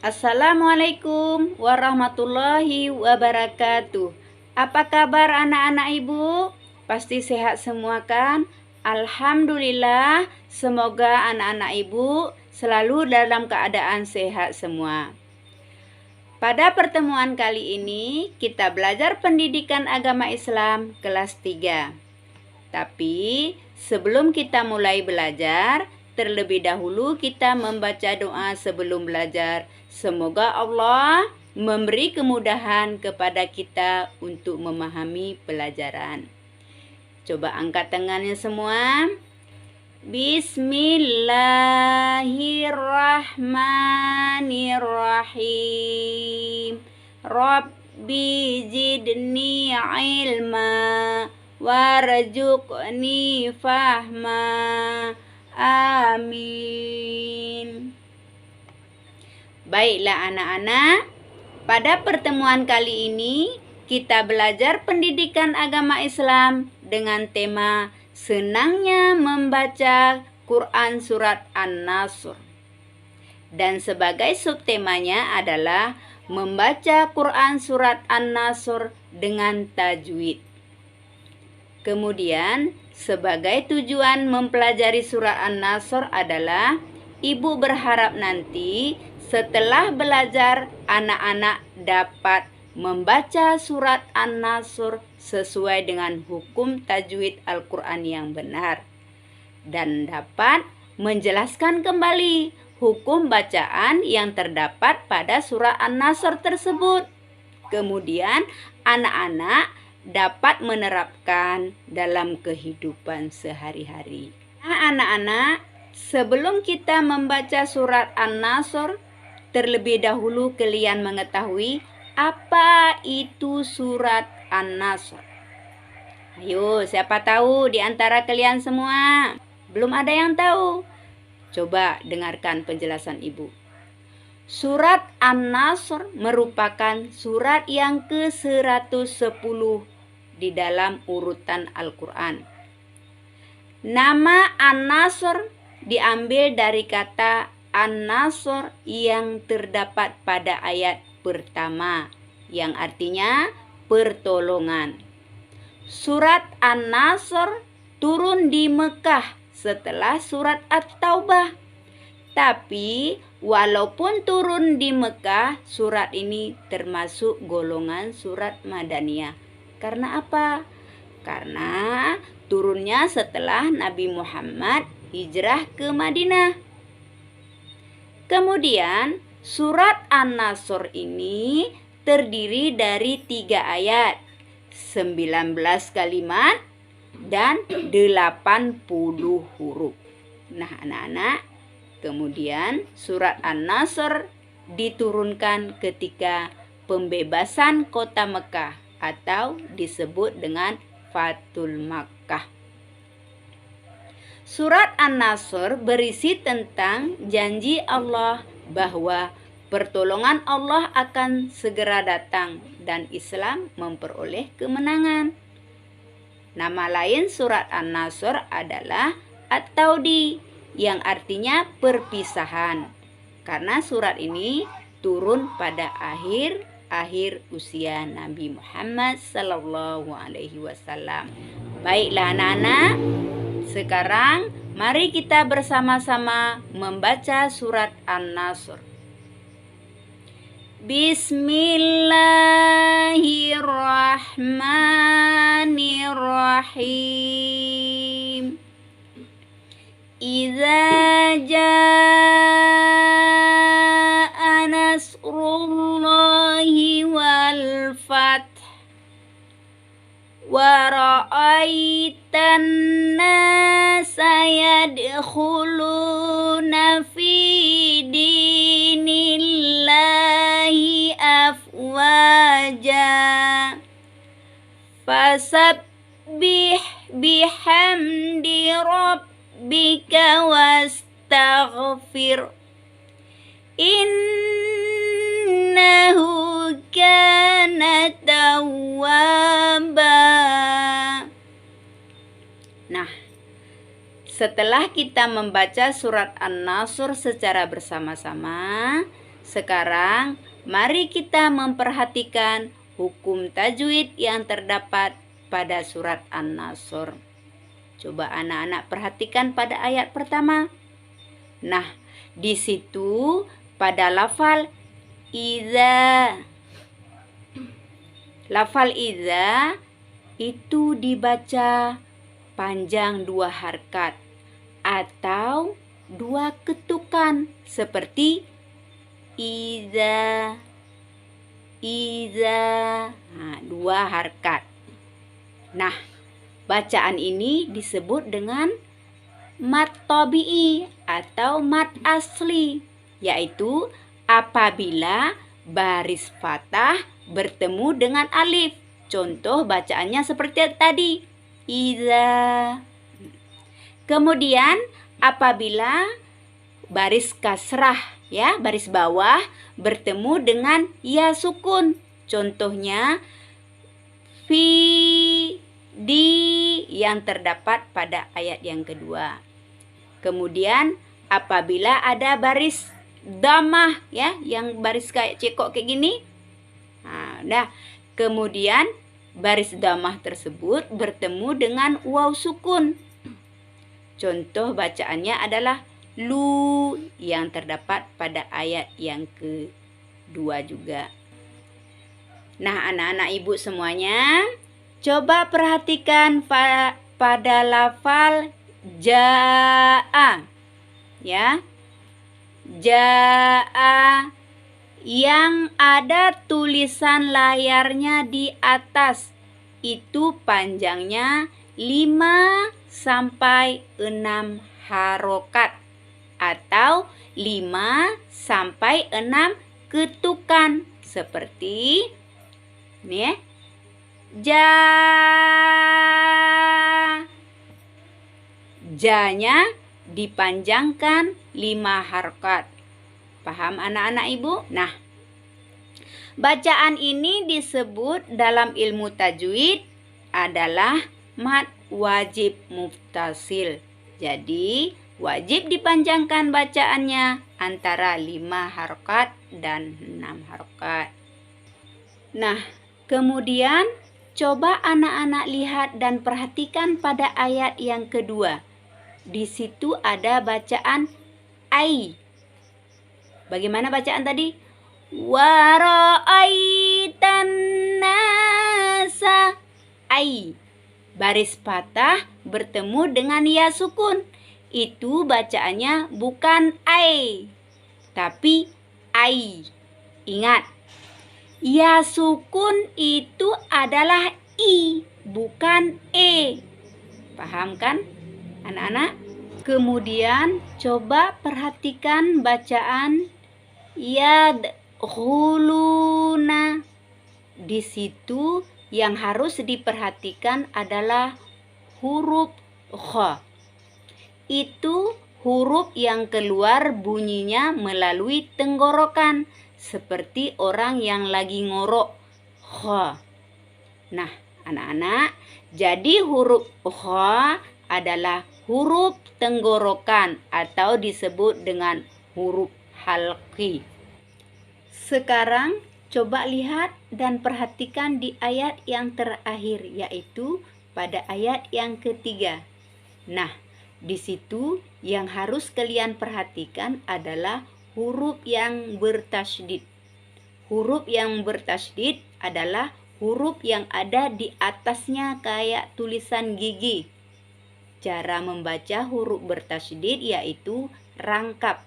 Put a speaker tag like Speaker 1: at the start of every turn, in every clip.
Speaker 1: Assalamualaikum warahmatullahi wabarakatuh. Apa kabar anak-anak ibu? Pasti sehat semua kan? Alhamdulillah, semoga anak-anak ibu selalu dalam keadaan sehat semua. Pada pertemuan kali ini, kita belajar pendidikan agama Islam kelas 3. Tapi sebelum kita mulai belajar, terlebih dahulu kita membaca doa sebelum belajar. Semoga Allah memberi kemudahan kepada kita untuk memahami pelajaran. Coba angkat tangannya semua. Bismillahirrahmanirrahim. Rabbi zidni ilma warzuqni fahma. Amin. Baiklah anak-anak, pada pertemuan kali ini kita belajar pendidikan agama Islam dengan tema senangnya membaca Quran surat An-Nasr. Dan sebagai subtemanya adalah membaca Quran surat An-Nasr dengan tajwid. Kemudian, sebagai tujuan mempelajari surat An-Nasr adalah ibu berharap nanti setelah belajar anak-anak dapat membaca surat An-Nasr sesuai dengan hukum tajwid Al-Quran yang benar dan dapat menjelaskan kembali hukum bacaan yang terdapat pada surat An-Nasr tersebut. Kemudian anak-anak dapat menerapkan dalam kehidupan sehari-hari. Nah, anak-anak, sebelum kita membaca surat An-Nasr, terlebih dahulu kalian mengetahui apa itu surat An-Nasr. Ayo, siapa tahu di antara kalian semua? Belum ada yang tahu? Coba dengarkan penjelasan ibu. Surat An-Nasr merupakan surat yang ke-110 di dalam urutan Al-Quran. Nama An-Nasr diambil dari kata An-Nasr yang terdapat pada ayat pertama, yang artinya pertolongan. Surat An-Nasr turun di Mekah setelah surat At-Taubah. Tapi walaupun turun di Mekah, surat ini termasuk golongan surat Madaniyah. Karena apa? Karena turunnya setelah Nabi Muhammad hijrah ke Madinah. Kemudian surat An-Nasr ini terdiri dari 3 ayat, 19 kalimat, dan 80 huruf. Nah anak-anak, kemudian surat An-Nasr diturunkan ketika pembebasan kota Mekah atau disebut dengan Fathul Makkah. Surat An-Nasr berisi tentang janji Allah bahwa pertolongan Allah akan segera datang dan Islam memperoleh kemenangan. Nama lain surat An-Nasr adalah At-Taudi, yang artinya perpisahan. Karena surat ini turun pada akhir usia Nabi Muhammad SAW. Baiklah anak-anak, sekarang mari kita bersama-sama membaca surat An-Nasr. Bismillahirrahmanirrahim. Idza jaa nasrullahi wal fath wa ra'aitan nasa yadkhuluna fi dinillahi afwaja fasabbih bihamdi rabbika wastaghfir innahu kana tawwaba. Nah, setelah kita membaca surat An-Nasr secara bersama-sama, Sekarang mari kita memperhatikan hukum tajwid yang terdapat pada surat An-Nasr. Coba anak-anak perhatikan pada ayat pertama. Nah, di situ pada lafal iza. Lafal iza itu dibaca panjang 2 harkat atau 2 ketukan seperti iza. Nah, 2 harkat. Nah, bacaan ini disebut dengan mad tabi'i atau mad asli, yaitu apabila baris fathah bertemu dengan alif. Contoh bacaannya seperti tadi, iza. Kemudian apabila baris kasrah, ya, baris bawah bertemu dengan ya sukun. Contohnya fi, di yang terdapat pada ayat yang kedua. Kemudian apabila ada baris dhammah, ya, yang baris kayak cekok kayak gini. Nah, kemudian baris dhammah tersebut bertemu dengan waw sukun. Contoh bacaannya adalah lu yang terdapat pada ayat yang kedua juga. Nah, anak-anak ibu semuanya, coba perhatikan pada lafal jaa, ya. Jaa yang ada tulisan layarnya di atas itu panjangnya 5 sampai 6 harokat atau 5 sampai 6 ketukan seperti ini, ya. Ja. Ja-nya dipanjangkan 5 harokat. Paham anak-anak ibu? Nah, bacaan ini disebut dalam ilmu tajwid adalah mad wajib muttasil. Jadi, wajib dipanjangkan bacaannya antara 5 harokat dan 6 harokat. Nah, kemudian coba anak-anak lihat dan perhatikan pada ayat yang kedua. Di situ ada bacaan ai. Bagaimana bacaan tadi? Wa ra'aitan nasa. Ai. Baris patah bertemu dengan ya sukun. Itu bacaannya bukan ai, tapi ai. Ingat, ya sukun itu adalah i, bukan e. Paham kan anak-anak? Kemudian coba perhatikan bacaan yadkhuluna. Di situ yang harus diperhatikan adalah huruf kha. Itu huruf yang keluar bunyinya melalui tenggorokan seperti orang yang lagi ngorok kha. Nah, anak-anak, jadi huruf kha adalah huruf tenggorokan atau disebut dengan huruf halqi. Sekarang coba lihat dan perhatikan di ayat yang terakhir, yaitu pada ayat yang ketiga. Nah, di situ yang harus kalian perhatikan adalah huruf yang bertasydid. Huruf yang bertasydid adalah huruf yang ada di atasnya kayak tulisan gigi. Cara membaca huruf bertasydid yaitu rangkap,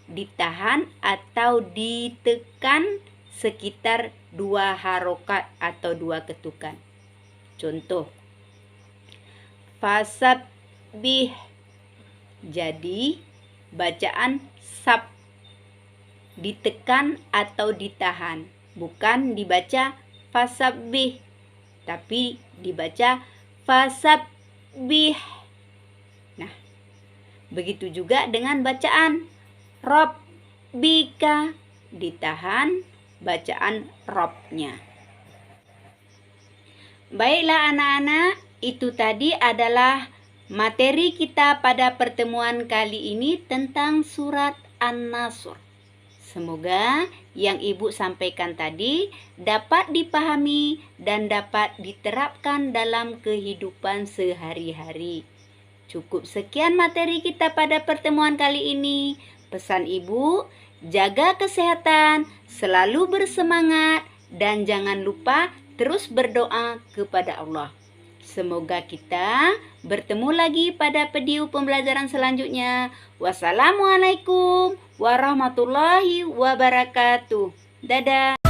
Speaker 1: ditahan atau ditekan sekitar 2 harokat atau 2 ketukan. Contoh, fasabbih. Jadi bacaan sab, ditekan atau ditahan, bukan dibaca fasabbih, tapi dibaca fasabbih. Nah, begitu juga dengan bacaan rabbika, ditahan bacaan robnya. Baiklah anak-anak, itu tadi adalah materi kita pada pertemuan kali ini tentang surat An-Nasr. Semoga yang Ibu sampaikan tadi dapat dipahami dan dapat diterapkan dalam kehidupan sehari-hari. Cukup sekian materi kita pada pertemuan kali ini. Pesan Ibu, jaga kesehatan, selalu bersemangat, dan jangan lupa terus berdoa kepada Allah. Semoga kita bertemu lagi pada video pembelajaran selanjutnya. Wassalamualaikum warahmatullahi wabarakatuh. Dadah.